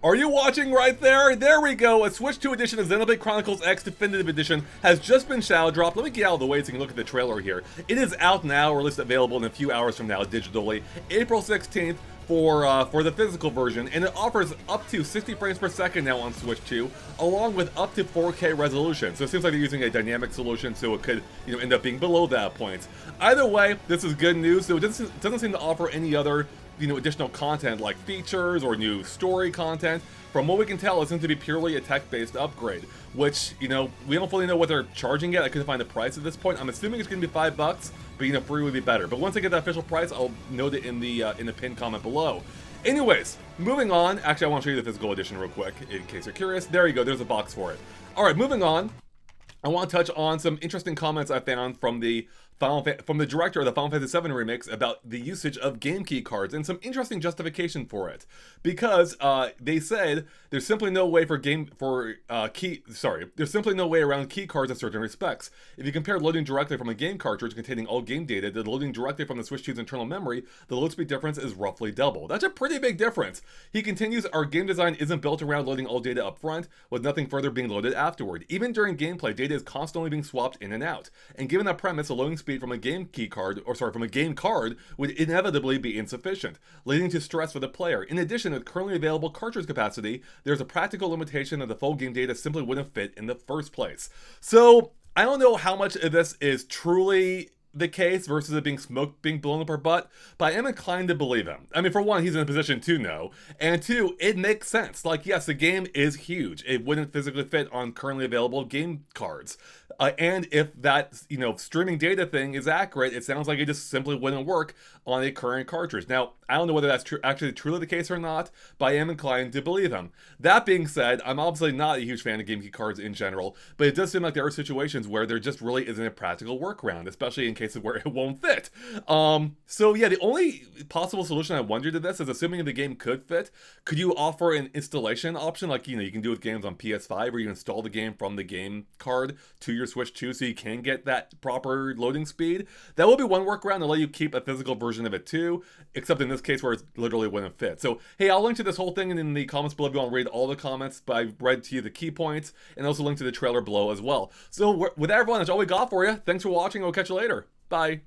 Are you watching right there? There we go. A Switch 2 edition of Xenoblade Chronicles X Definitive Edition has just been shadow dropped. Let me get out of the way so you can look at the trailer here. It is out now, or at least available in a few hours from now digitally, April 16th for the physical version, and it offers up to 60 frames per second now on Switch 2, along with up to 4K resolution. So it seems like they're using a dynamic solution, so it could end up being below that point. Either way, this is good news. So it doesn't seem to offer any other additional content like features or new story content. From what we can tell, it seems to be purely a tech-based upgrade, which, we don't fully know what they're charging yet. I couldn't find the price at this point. I'm assuming it's going to be $5, but free would be better. But once I get the official price, I'll note it in the pinned comment below. Anyways, moving on. Actually, I want to show you the physical edition real quick, in case you're curious. There you go. There's a box for it. All right, moving on. I want to touch on some interesting comments I found from the director of the Final Fantasy VII remakes about the usage of game key cards and some interesting justification for it, because they said there's simply no way there's simply no way around key cards in certain respects. If you compare loading directly from a game cartridge containing all game data to loading directly from the Switch 2's internal memory, the load speed difference is roughly double. That's a pretty big difference. He continues, our game design isn't built around loading all data up front, with nothing further being loaded afterward. Even during gameplay, data is constantly being swapped in and out. And given that premise, the loading speed from a game card would inevitably be insufficient, leading to stress for the player. In addition, with currently available cartridge capacity, there's a practical limitation that the full game data simply wouldn't fit in the first place. So, I don't know how much of this is truly the case versus it being blown up our butt, but I am inclined to believe him. I mean, for one, he's in a position to know, and two, it makes sense. Like, yes, the game is huge. It wouldn't physically fit on currently available game cards. And if that, streaming data thing is accurate, it sounds like it just simply wouldn't work on a current cartridge. Now, I don't know whether that's actually truly the case or not, but I am inclined to believe him. That being said, I'm obviously not a huge fan of game key cards in general, but it does seem like there are situations where there just really isn't a practical workaround, especially in cases where it won't fit. So yeah, the only possible solution I wonder to this is, assuming the game could fit, could you offer an installation option like, you can do with games on PS5, where you install the game from the game card to your Switch 2 so you can get that proper loading speed? That will be one workaround to let you keep a physical version of it too, except in this case where it literally wouldn't fit. So hey, I'll link to this whole thing in the comments below if you want to read all the comments, but I read to you the key points, and also link to the trailer below as well. So with that, everyone, that's all we got for you. Thanks for watching, and we'll catch you later. Bye.